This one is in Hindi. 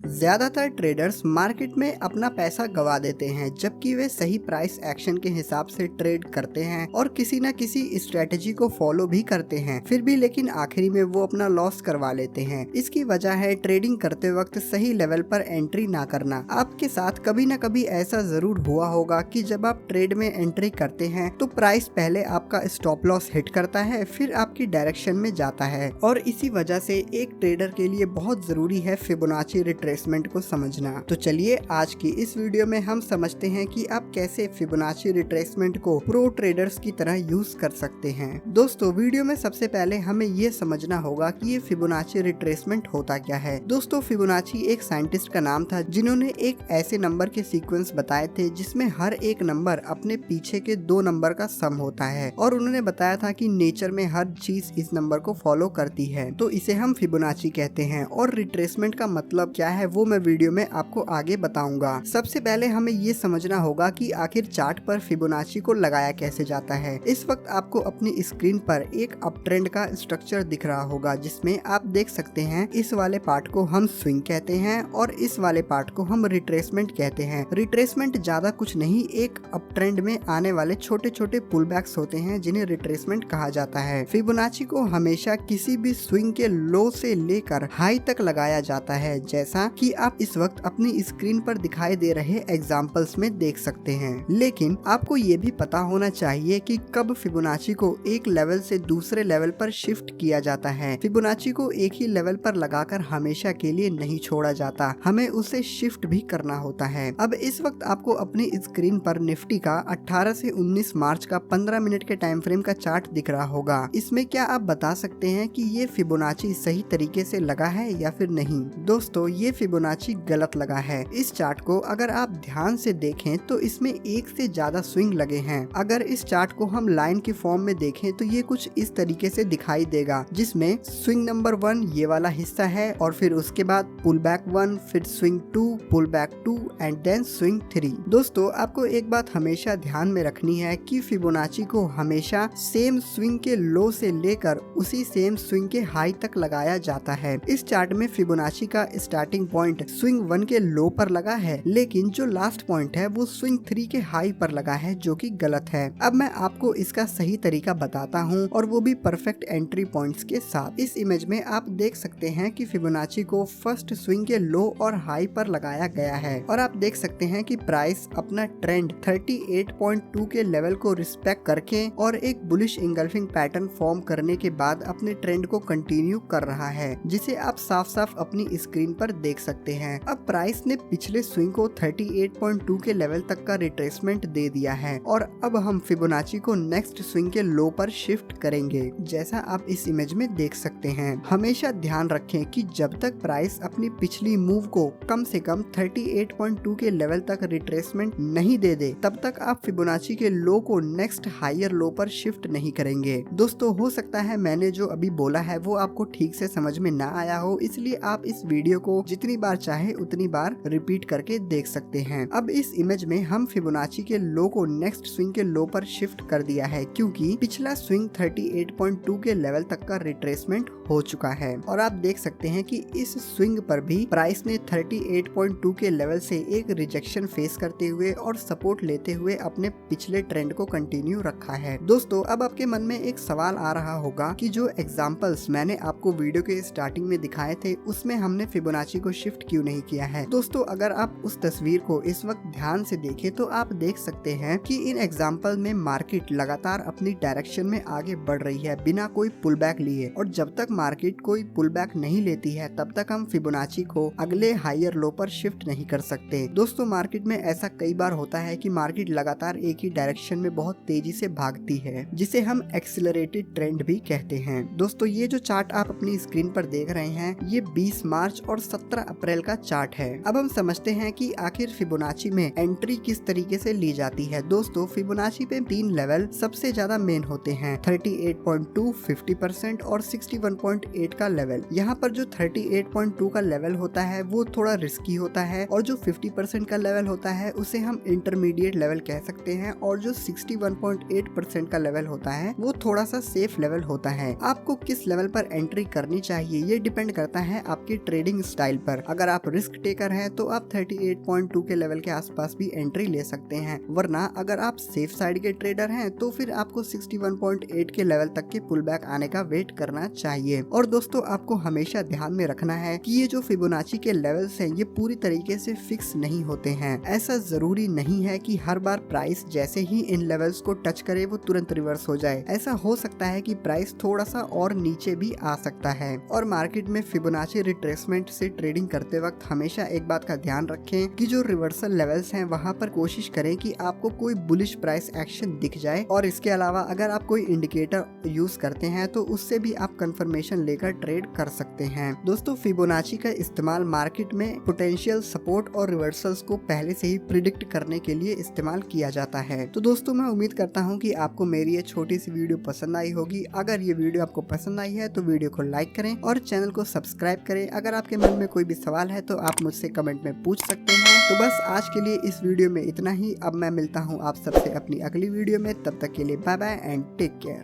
ज्यादातर ट्रेडर्स मार्केट में अपना पैसा गवा देते हैं, जबकि वे सही प्राइस एक्शन के हिसाब से ट्रेड करते हैं और किसी न किसी स्ट्रेटेजी को फॉलो भी करते हैं, फिर भी लेकिन आखिरी में वो अपना लॉस करवा लेते हैं। इसकी वजह है ट्रेडिंग करते वक्त सही लेवल पर एंट्री ना करना। आपके साथ कभी न कभी ऐसा जरूर हुआ होगा कि जब आप ट्रेड में एंट्री करते हैं तो प्राइस पहले आपका स्टॉप लॉस हिट करता है, फिर आपकी डायरेक्शन में जाता है, और इसी वजह से एक ट्रेडर के लिए बहुत जरूरी है फिबोनाची रिट्रेसमेंट को समझना। तो चलिए आज की इस वीडियो में हम समझते हैं कि आप कैसे फिबोनाची रिट्रेसमेंट को प्रो ट्रेडर्स की तरह यूज कर सकते हैं। दोस्तों, वीडियो में सबसे पहले हमें ये समझना होगा कि ये फिबोनाची रिट्रेसमेंट होता क्या है। दोस्तों, फिबोनाची एक साइंटिस्ट का नाम था जिन्होंने एक ऐसे नंबर के सीक्वेंस बताए थे जिसमें हर एक नंबर अपने पीछे के दो नंबर का सम होता है, और उन्होंने बताया था कि नेचर में हर चीज इस नंबर को फॉलो करती है, तो इसे हम फिबोनाची कहते हैं। और रिट्रेसमेंट का मतलब क्या है वो मैं वीडियो में आपको आगे बताऊंगा। सबसे पहले हमें ये समझना होगा कि आखिर चार्ट पर फिबोनाची को लगाया कैसे जाता है। इस वक्त आपको अपनी स्क्रीन पर एक अप ट्रेंड का स्ट्रक्चर दिख रहा होगा, जिसमें आप देख सकते हैं इस वाले पार्ट को हम स्विंग कहते हैं और इस वाले पार्ट को हम रिट्रेसमेंट कहते हैं। रिट्रेसमेंट ज्यादा कुछ नहीं, एक अप ट्रेंड में आने वाले छोटे छोटे पुल बैक्स होते हैं जिन्हें रिट्रेसमेंट कहा जाता है। फिबोनाची को हमेशा किसी भी स्विंग के लो से लेकर हाई तक लगाया जाता है, जैसा कि आप इस वक्त अपनी स्क्रीन पर दिखाई दे रहे एग्जांपल्स में देख सकते हैं। लेकिन आपको ये भी पता होना चाहिए कि कब फिबोनाची को एक लेवल से दूसरे लेवल पर शिफ्ट किया जाता है। फिबोनाची को एक ही लेवल पर लगाकर हमेशा के लिए नहीं छोड़ा जाता, हमें उसे शिफ्ट भी करना होता है। अब इस वक्त आपको अपनी स्क्रीन पर निफ्टी का 18 से 19 मार्च का 15 मिनट के टाइम फ्रेम का चार्ट दिख रहा होगा। इसमें क्या आप बता सकते हैं कि ये फिबोनाची सही तरीके से लगा है या फिर नहीं? दोस्तों, ये फिबोनाची गलत लगा है। इस चार्ट को अगर आप ध्यान से देखें तो इसमें एक से ज्यादा स्विंग लगे हैं। अगर इस चार्ट को हम लाइन के फॉर्म में देखें तो ये कुछ इस तरीके से दिखाई देगा, जिसमें स्विंग नंबर 1 ये वाला हिस्सा है, और फिर उसके बाद पुल बैक 1, फिर swing 2, pull back 2 and then swing 3। दोस्तों, आपको एक बात हमेशा ध्यान में रखनी है कि फिबोनाची को हमेशा सेम स्विंग के लो से लेकर उसी सेम स्विंग के हाई तक लगाया जाता है। इस चार्ट में फिबोनाची का स्टार्टिंग पॉइंट स्विंग 1 के लो पर लगा है, लेकिन जो लास्ट पॉइंट है वो स्विंग 3 के हाई पर लगा है, जो कि गलत है। अब मैं आपको इसका सही तरीका बताता हूँ, और वो भी परफेक्ट एंट्री पॉइंट्स के साथ। इस इमेज में आप देख सकते हैं कि फिबोनाची को फर्स्ट स्विंग के लो और हाई पर लगाया गया है, और आप देख सकते हैं कि प्राइस अपना ट्रेंड 38.2 के लेवल को रिस्पेक्ट करके और एक बुलिश इंगल्फिंग पैटर्न फॉर्म करने के बाद अपने ट्रेंड को कंटिन्यू कर रहा है, जिसे आप साफ साफ अपनी स्क्रीन पर देख सकते हैं। अब प्राइस ने पिछले स्विंग को 38.2 के लेवल तक का रिट्रेसमेंट दे दिया है, और अब हम फिबोनाची को नेक्स्ट स्विंग के लो पर शिफ्ट करेंगे, जैसा आप इस इमेज में देख सकते हैं। हमेशा ध्यान रखें कि जब तक प्राइस अपनी पिछली मूव को कम से कम 38.2 के लेवल तक रिट्रेसमेंट नहीं दे दे, तब तक आप फिबोनाची के लो को नेक्स्ट हायर लो पर शिफ्ट नहीं करेंगे। दोस्तों, हो सकता है मैंने जो अभी बोला है वो आपको ठीक से समझ में ना आया हो, इसलिए आप इस वीडियो को जितनी बार चाहे उतनी बार रिपीट करके देख सकते हैं। अब इस इमेज में हम फिबोनाची के लो को नेक्स्ट स्विंग के लो पर शिफ्ट कर दिया है, क्योंकि पिछला स्विंग 38.2 के लेवल तक का रिट्रेसमेंट हो चुका है, और आप देख सकते हैं कि इस स्विंग पर भी प्राइस ने 38.2 के लेवल से एक रिजेक्शन फेस करते हुए और सपोर्ट लेते हुए अपने पिछले ट्रेंड को कंटिन्यू रखा है। दोस्तों, अब आपके मन में एक सवाल आ रहा होगा कि जो एग्जांपल्स मैंने आपको वीडियो के स्टार्टिंग में दिखाए थे उसमें हमने फिबोनाची को शिफ्ट क्यों नहीं किया है। दोस्तों, अगर आप उस तस्वीर को इस वक्त ध्यान से देखें तो आप देख सकते हैं कि इन एग्जाम्पल में मार्केट लगातार अपनी डायरेक्शन में आगे बढ़ रही है बिना कोई पुल बैक लिए, और जब तक मार्केट कोई पुल बैक नहीं लेती है तब तक हम फिबोनाची को अगले हायर लो पर शिफ्ट नहीं कर सकते। दोस्तों, मार्केट में ऐसा कई बार होता है कि मार्केट लगातार एक ही डायरेक्शन में बहुत तेजी से भागती है, जिसे हम एक्सिलरेटेड ट्रेंड भी कहते हैं। दोस्तों, ये जो चार्ट आप अपनी स्क्रीन पर देख रहे हैं ये 20 मार्च और 17 अप्रैल का चार्ट है। अब हम समझते हैं कि आखिर फिबोनाची में एंट्री किस तरीके से ली जाती है। दोस्तों, फिबोनाची पे 3 लेवल सबसे ज्यादा मेन होते हैं, 38.2, 50% और 61.8 का लेवल। यहाँ पर जो 38.2 का लेवल होता है वो थोड़ा रिस्की होता है, और जो 50% का लेवल होता है उसे हम इंटरमीडिएट लेवल कह सकते हैं, और जो 61.8% का लेवल होता है वो थोड़ा सा सेफ लेवल होता है। आपको किस लेवल पर एंट्री करनी चाहिए ये डिपेंड करता है आपकी ट्रेडिंग स्टाइल पर। अगर आप रिस्क टेकर हैं तो आप 38.2 के लेवल के आसपास भी एंट्री ले सकते हैं, वरना अगर आप सेफ साइड के ट्रेडर हैं तो फिर आपको 61.8 के लेवल तक के पुल बैक आने का वेट करना चाहिए। और दोस्तों आपको हमेशा ध्यान में रखना है कि ये जो फिबोनाची के लेवल्स हैं ये पूरी तरीके से फिक्स नहीं होते हैं। ऐसा जरूरी नहीं है कि हर बार प्राइस जैसे ही इन लेवल्स को टच करे वो तुरंत रिवर्स हो जाए। ऐसा हो सकता है कि प्राइस थोड़ा सा और नीचे भी आ सकता है। और मार्केट में फिबोनाची रिट्रेसमेंट से ट्रेडिंग करते वक्त हमेशा एक बात का ध्यान रखें कि जो रिवर्सल लेवल्स हैं वहां पर कोशिश करें कि आपको कोई बुलिश प्राइस एक्शन दिख जाए। और इसके अलावा अगर आप कोई इंडिकेटर यूज करते हैं तो उससे भी आप कंफर्मेशन लेकर ट्रेड कर सकते हैं। दोस्तों फिबोनाची का इस्तेमाल मार्केट में पोटेंशियल सपोर्ट और रिवर्सल्स को पहले से ही प्रिडिक्ट करने के लिए इस्तेमाल किया जाता है। तो दोस्तों मैं उम्मीद करता हूँ कि आपको मेरी ये छोटी सी वीडियो पसंद आई होगी। अगर ये वीडियो आपको पसंद आई है तो वीडियो को लाइक करें और चैनल को सब्सक्राइब करें। अगर आपके मन में कोई भी सवाल है तो आप मुझसे कमेंट में पूछ सकते हैं। तो बस आज के लिए इस वीडियो में इतना ही। अब मैं मिलता हूँ आप सबसे अपनी अगली वीडियो में, तब तक के लिए bye bye and take care.